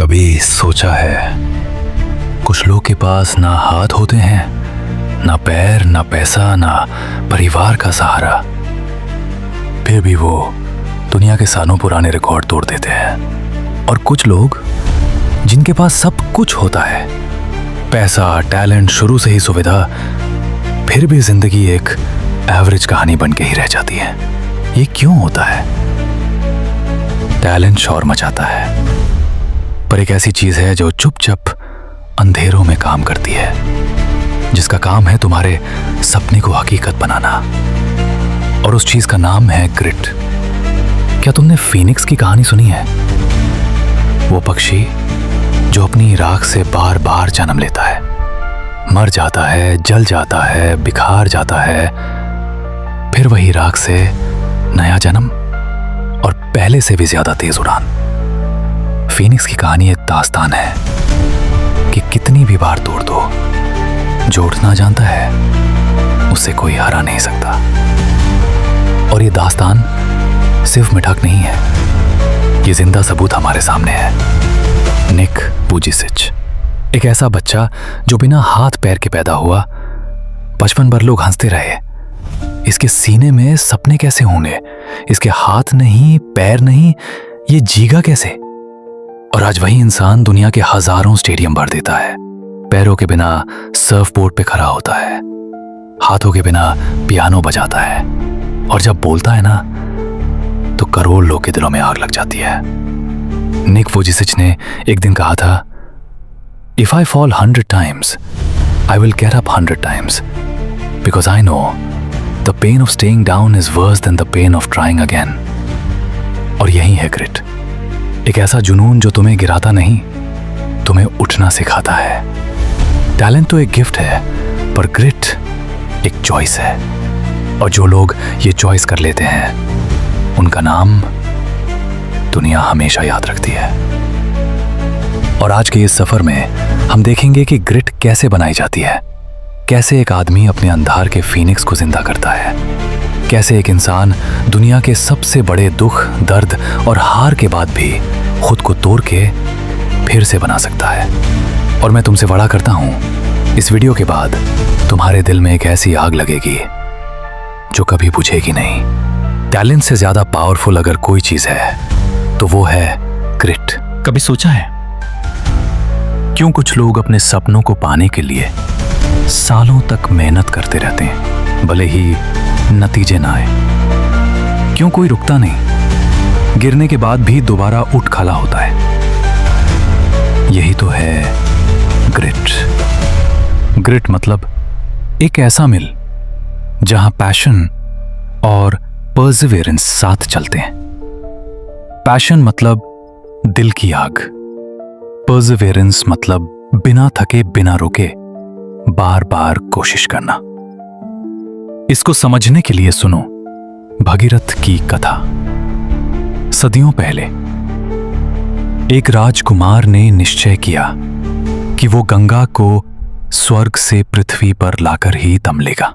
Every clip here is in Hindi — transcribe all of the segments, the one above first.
कभी सोचा है कुछ लोग के पास ना हाथ होते हैं, ना पैर, ना पैसा, ना परिवार का सहारा, फिर भी वो दुनिया के सालों पुराने रिकॉर्ड तोड़ देते हैं। और कुछ लोग जिनके पास सब कुछ होता है, पैसा, टैलेंट, शुरू से ही सुविधा, फिर भी जिंदगी एक एवरेज कहानी बन के ही रह जाती है। ये क्यों होता है? टैलेंट शोर मचाता है, पर एक ऐसी चीज है जो चुपचाप अंधेरों में काम करती है, जिसका काम है तुम्हारे सपने को हकीकत बनाना। और उस चीज का नाम है ग्रिट। क्या तुमने फीनिक्स की कहानी सुनी है? वो पक्षी जो अपनी राख से बार बार जन्म लेता है, मर जाता है, जल जाता है, बिखार जाता है, फिर वही राख से नया जन्म और पहले से भी ज्यादा तेज उड़ान। फीनिक्स की कहानी एक दास्तान है कि कितनी भी बार तोड़ दो, जो उठना जानता है उसे कोई हरा नहीं सकता। और ये दास्तान सिर्फ मिठाक नहीं है, ये जिंदा सबूत हमारे सामने है। निक वुजिसिच, एक ऐसा बच्चा जो बिना हाथ पैर के पैदा हुआ। बचपन भर लोग हंसते रहे, इसके सीने में सपने कैसे होंगे, इसके हाथ नहीं, पैर नहीं, ये जीगा कैसे? और आज वही इंसान दुनिया के हजारों स्टेडियम भर देता है। पैरों के बिना सर्फ बोर्ड पे खड़ा होता है, हाथों के बिना पियानो बजाता है, और जब बोलता है ना तो करोड़ लोग के दिलों में आग लग जाती है। निक वुजिसिच ने एक दिन कहा था, If I fall 100 times, I will get up 100 times, because I know the pain of staying down is worse than the pain of trying again. और यही है ग्रिट, एक ऐसा जुनून जो तुम्हें गिराता नहीं, तुम्हें उठना सिखाता है। टैलेंट तो एक गिफ्ट है, पर ग्रिट एक चॉइस है। और जो लोग ये चॉइस कर लेते हैं, उनका नाम दुनिया हमेशा याद रखती है। और आज के इस सफर में हम देखेंगे कि ग्रिट कैसे बनाई जाती है, कैसे एक आदमी अपने अंधार के फीनिक्स को जिंदा करता है, कैसे एक इंसान दुनिया के सबसे बड़े दुख, दर्द और हार के बाद भी खुद को तोड़ के फिर से बना सकता है। और मैं तुमसे वादा करता हूं, इस वीडियो के बाद तुम्हारे दिल में एक ऐसी आग लगेगी जो कभी बुझेगी नहीं। टैलेंट से ज्यादा पावरफुल अगर कोई चीज है तो वो है ग्रिट। कभी सोचा है क्यों कुछ लोग अपने सपनों को पाने के लिए सालों तक मेहनत करते रहते हैं, भले ही नतीजे ना आए? क्यों कोई रुकता नहीं, गिरने के बाद भी दोबारा उठ खड़ा होता है? यही तो है ग्रिट। ग्रिट मतलब एक ऐसा मिल जहां पैशन और पर्सिवेरेंस साथ चलते हैं। पैशन मतलब दिल की आग, पर्सिवेरेंस मतलब बिना थके, बिना रुके बार बार कोशिश करना। इसको समझने के लिए सुनो भगीरथ की कथा। सदियों पहले एक राजकुमार ने निश्चय किया कि वो गंगा को स्वर्ग से पृथ्वी पर लाकर ही दम लेगा।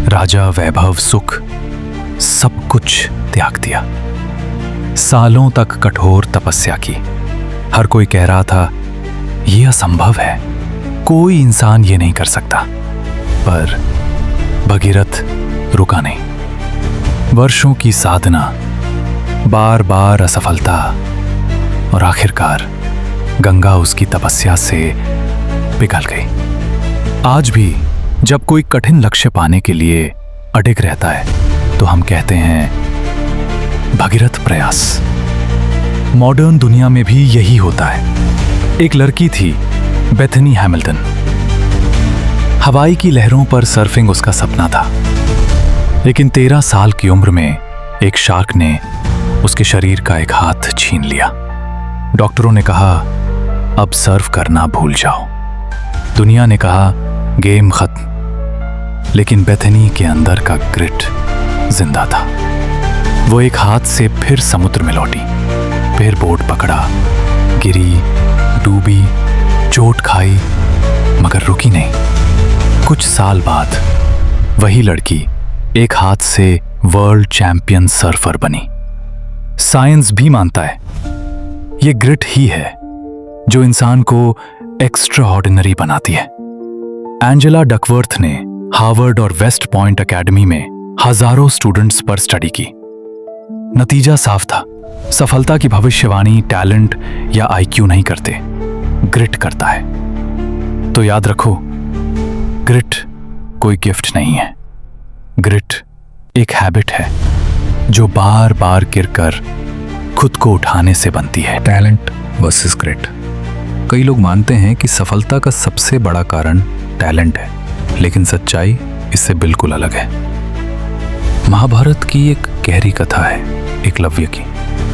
राजा, वैभव, सुख सब कुछ त्याग दिया। सालों तक कठोर तपस्या की। हर कोई कह रहा था यह असंभव है, कोई इंसान ये नहीं कर सकता। पर भगीरथ रुका नहीं। वर्षों की साधना, बार बार असफलता, और आखिरकार गंगा उसकी तपस्या से पिघल गई। आज भी जब कोई कठिन लक्ष्य पाने के लिए अडिग रहता है तो हम कहते हैं भगीरथ प्रयास। मॉडर्न दुनिया में भी यही होता है। एक लड़की थी, बेथनी हैमिल्टन। हवाई की लहरों पर सर्फिंग उसका सपना था, लेकिन 13 साल की उम्र में एक शार्क ने उसके शरीर का एक हाथ छीन लिया। डॉक्टरों ने कहा अब सर्फ करना भूल जाओ। दुनिया ने कहा गेम खत्म। लेकिन बेथनी के अंदर का ग्रिट जिंदा था। वो एक हाथ से फिर समुद्र में लौटी, फिर बोट पकड़ा, गिरी, डूबी, चोट खाई, मगर रुकी नहीं। कुछ साल बाद वही लड़की एक हाथ से वर्ल्ड चैंपियन सर्फर बनी। साइंस भी मानता है ये ग्रिट ही है जो इंसान को एक्स्ट्रा ऑर्डिनरी बनाती है। एंजेला डकवर्थ ने हार्वर्ड और वेस्ट पॉइंट एकेडमी में हजारों स्टूडेंट्स पर स्टडी की। नतीजा साफ था, सफलता की भविष्यवाणी टैलेंट या आईक्यू नहीं करते, ग्रिट करता है। तो याद रखो, ग्रिट कोई गिफ्ट नहीं है। ग्रिट एक हैबिट है जो बार बार गिरकर खुद को उठाने से बनती है। Talent versus grit. कई लोग मानते हैं कि सफलता का सबसे बड़ा कारण टैलेंट है, लेकिन सच्चाई इससे बिल्कुल अलग है। महाभारत की एक गहरी कथा है एकलव्य की।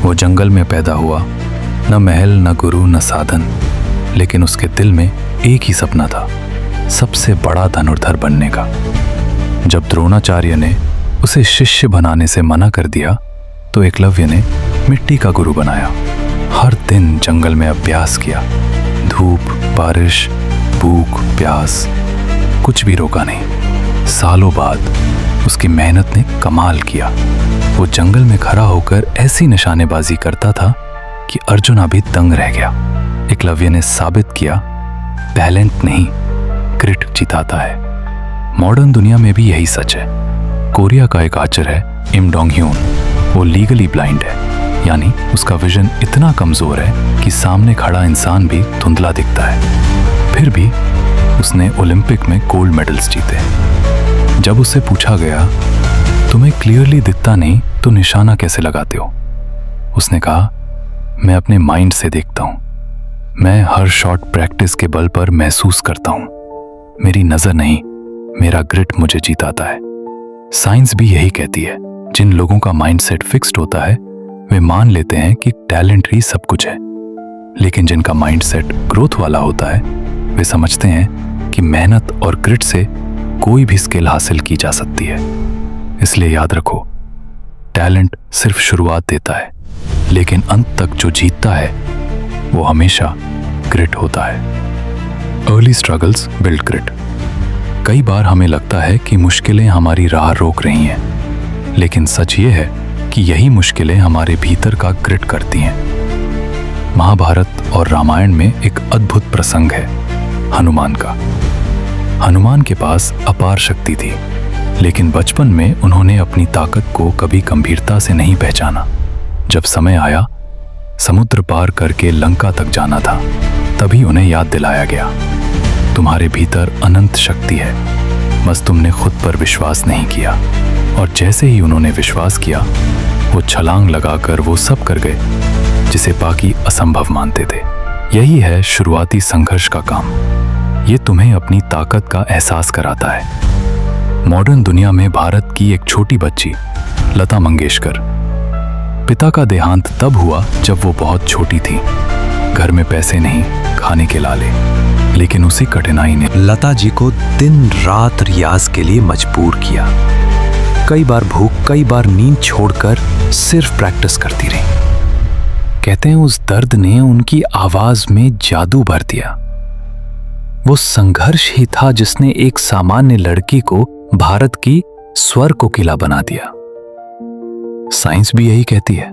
वो जंगल में पैदा हुआ, न महल, न गुरु, न साधन, लेकिन उसके दिल में एक ही सपना था, सबसे बड़ा धनुर्धर बनने का। जब द्रोणाचार्य ने उसे शिष्य बनाने से मना कर दिया तो एकलव्य ने मिट्टी का गुरु बनाया। हर दिन जंगल में अभ्यास किया, धूप, बारिश, भूख, प्यास, कुछ भी रोका नहीं। सालों बाद उसकी मेहनत ने कमाल किया। वो जंगल में खड़ा होकर ऐसी निशानेबाजी करता था कि अर्जुन अभी दंग रह गया। एकलव्य ने साबित किया, टैलेंट नहीं, ग्रिट जिताता है। मॉडर्न दुनिया में भी यही सच है। कोरिया का एक आर्चर है इम डोंग ह्यून। वो लीगली ब्लाइंड है, यानी उसका विजन इतना कमजोर है कि सामने खड़ा इंसान भी धुंधला दिखता है। फिर भी उसने ओलंपिक में गोल्ड मेडल्स जीते। जब उससे पूछा गया, तुम्हें क्लियरली दिखता नहीं तो निशाना कैसे लगाते हो, उसने कहा, मैं अपने माइंड से देखता हूं। मैं हर शॉट प्रैक्टिस के बल पर महसूस करता हूं। मेरी नजर नहीं, मेरा ग्रिट मुझे जिताता है। साइंस भी यही कहती है। जिन लोगों का माइंडसेट फिक्स्ड होता है वे मान लेते हैं कि टैलेंट ही सब कुछ है, लेकिन जिनका माइंडसेट ग्रोथ वाला होता है वे समझते हैं कि मेहनत और ग्रिट से कोई भी स्किल हासिल की जा सकती है। इसलिए याद रखो, टैलेंट सिर्फ शुरुआत देता है, लेकिन अंत तक जो जीतता है वो हमेशा ग्रिट होता है। Early struggles build grit. कई बार हमें लगता है कि मुश्किलें हमारी राह रोक रही हैं, लेकिन सच ये है कि यही मुश्किलें हमारे भीतर का ग्रिट करती हैं। महाभारत और रामायण में एक अद्भुत प्रसंग है हनुमान का। हनुमान के पास अपार शक्ति थी, लेकिन बचपन में उन्होंने अपनी ताकत को कभी गंभीरता से नहीं पहचाना। जब समय आया समुद्र पार करके लंका तक जाना था, तभी उन्हें याद दिलाया गया, तुम्हारे भीतर अनंत शक्ति है, बस तुमने खुद पर विश्वास नहीं किया। और जैसे ही उन्होंने विश्वास किया, वो छलांग लगाकर वो सब कर गए जिसे बाकी असंभव मानते थे। यही है शुरुआती संघर्ष का काम। ये तुम्हें अपनी ताकत का एहसास कराता है। मॉडर्न दुनिया में भारत की एक छोटी बच्ची लता मंगेशकर, पिता का देहांत तब हुआ जब वो बहुत छोटी थी। घर में पैसे नहीं, खाने के लाले, लेकिन उसी कठिनाई ने लता जी को दिन रात रियाज के लिए मजबूर किया। कई बार भूख, कई बार नींद छोड़कर सिर्फ प्रैक्टिस करती रही। कहते हैं उस दर्द ने उनकी आवाज में जादू भर दिया। वो संघर्ष ही था जिसने एक सामान्य लड़की को भारत की स्वर कोकिला बना दिया। साइंस भी यही कहती है,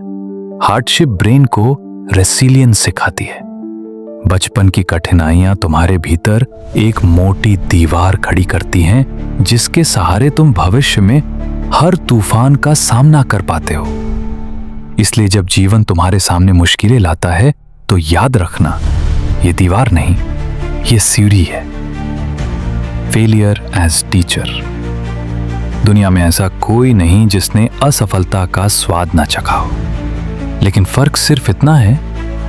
हार्डशिप ब्रेन को रेसिलियंस सिखाती है। बचपन की कठिनाइयां तुम्हारे भीतर एक मोटी दीवार खड़ी करती हैं, जिसके सहारे तुम भविष्य में हर तूफान का सामना कर पाते हो। इसलिए जब जीवन तुम्हारे सामने मुश्किलें लाता है तो याद रखना, ये दीवार नहीं, ये सीढ़ी है। Failure as teacher. दुनिया में ऐसा कोई नहीं जिसने असफलता का स्वाद न चखा हो, लेकिन फर्क सिर्फ इतना है,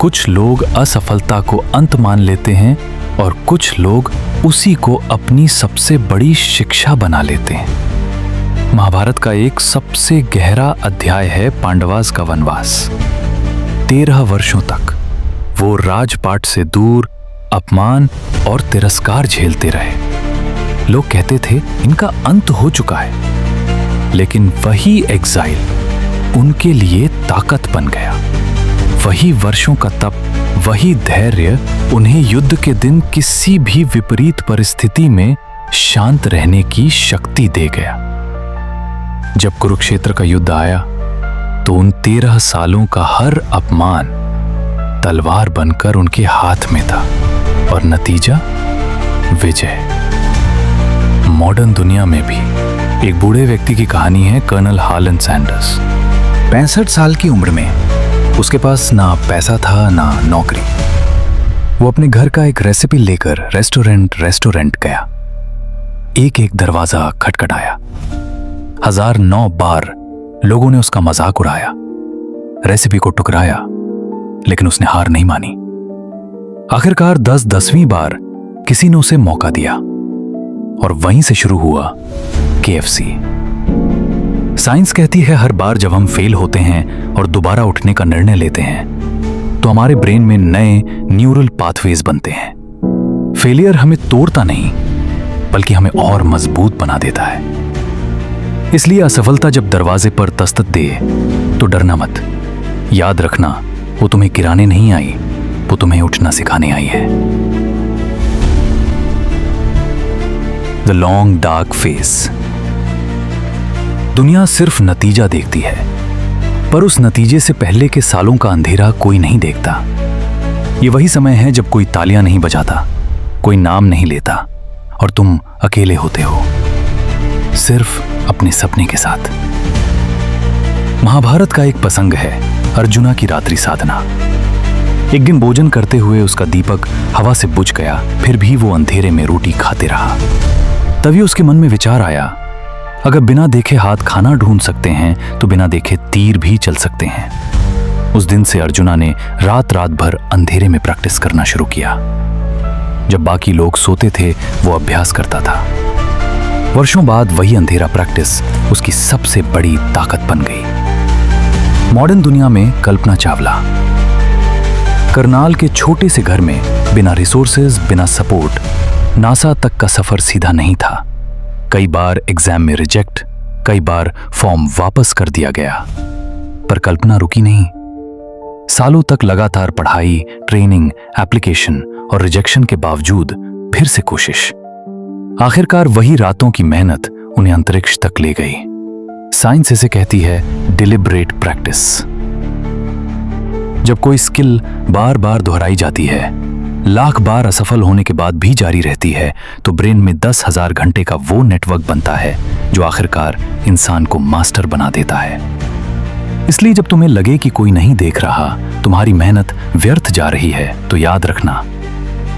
कुछ लोग असफलता को अंत मान लेते हैं और कुछ लोग उसी को अपनी सबसे बड़ी शिक्षा बना लेते हैं। महाभारत का एक सबसे गहरा अध्याय है पांडवास का वनवास। 13 वर्षों तक वो राजपाट से दूर अपमान और तिरस्कार झेलते रहे। लोग कहते थे इनका अंत हो चुका है, लेकिन वही एग्जाइल उनके लिए ताकत बन गया। वही वर्षों का तप, वही धैर्य उन्हें युद्ध के दिन किसी भी विपरीत परिस्थिति में शांत रहने की शक्ति दे गया। जब कुरुक्षेत्र का युद्ध आया तो उन 13 सालों का हर अपमान तलवार बनकर उनके हाथ में था और नतीजा विजय। मॉडर्न दुनिया में भी एक बूढ़े व्यक्ति की कहानी है, कर्नल हार्लन सैंडर्स। 65 साल की उम्र में उसके पास ना पैसा था ना नौकरी। वो अपने घर का एक रेसिपी लेकर रेस्टोरेंट गया। एक एक दरवाजा खटखटाया। 1009 बार लोगों ने उसका मजाक उड़ाया, रेसिपी को टुकराया, लेकिन उसने हार नहीं मानी। आखिरकार 10वीं बार किसी ने उसे मौका दिया और वहीं से शुरू हुआ KFC। साइंस कहती है हर बार जब हम फेल होते हैं और दोबारा उठने का निर्णय लेते हैं तो हमारे ब्रेन में नए न्यूरल पाथवेज बनते हैं। फेलियर हमें तोड़ता नहीं बल्कि हमें और मजबूत बना देता है। इसलिए असफलता जब दरवाजे पर दस्तक दे तो डरना मत। याद रखना, वो तुम्हें गिराने नहीं आई, वो तुम्हें उठना सिखाने आई है। The long dark face. दुनिया सिर्फ नतीजा देखती है, पर उस नतीजे से पहले के सालों का अंधेरा कोई नहीं देखता। ये वही समय है जब कोई तालियां नहीं बजाता, कोई नाम नहीं लेता और तुम अकेले होते हो, सिर्फ अपने सपने के साथ। महाभारत का एक प्रसंग है, अर्जुना की रात्रि साधना। एक दिन भोजन करते हुए उसका दीपक हवा से बुझ गया, फिर भी वो अंधेरे में रोटी खाते रहा। तभी उसके मन में विचार आया, अगर बिना देखे हाथ खाना ढूंढ सकते हैं तो बिना देखे तीर भी चल सकते हैं। उस दिन से अर्जुना ने रात भर अंधेरे में प्रैक्टिस करना शुरू किया। जब बाकी लोग सोते थे वो अभ्यास करता था। वर्षों बाद वही अंधेरा प्रैक्टिस उसकी सबसे बड़ी ताकत बन गई। मॉडर्न दुनिया में कल्पना चावला। करनाल के छोटे से घर में बिना रिसोर्सेज, बिना सपोर्ट, नासा तक का सफर सीधा नहीं था। कई बार एग्जाम में रिजेक्ट, कई बार फॉर्म वापस कर दिया गया, पर कल्पना रुकी नहीं। सालों तक लगातार पढ़ाई, ट्रेनिंग, एप्लीकेशन और रिजेक्शन के बावजूद फिर से कोशिश। आखिरकार वही रातों की मेहनत उन्हें अंतरिक्ष तक ले गई। साइंस इसे कहती है डिलिबरेट प्रैक्टिस। जब कोई स्किल बार बार दोहराई जाती है, लाख बार असफल होने के बाद भी जारी रहती है, तो ब्रेन में 10,000 घंटे का वो नेटवर्क बनता है जो आखिरकार इंसान को मास्टर बना देता है। इसलिए जब तुम्हें लगे कि कोई नहीं देख रहा, तुम्हारी मेहनत व्यर्थ जा रही है, तो याद रखना,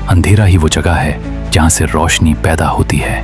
अंधेरा ही वो जगह है जहां से रोशनी पैदा होती है।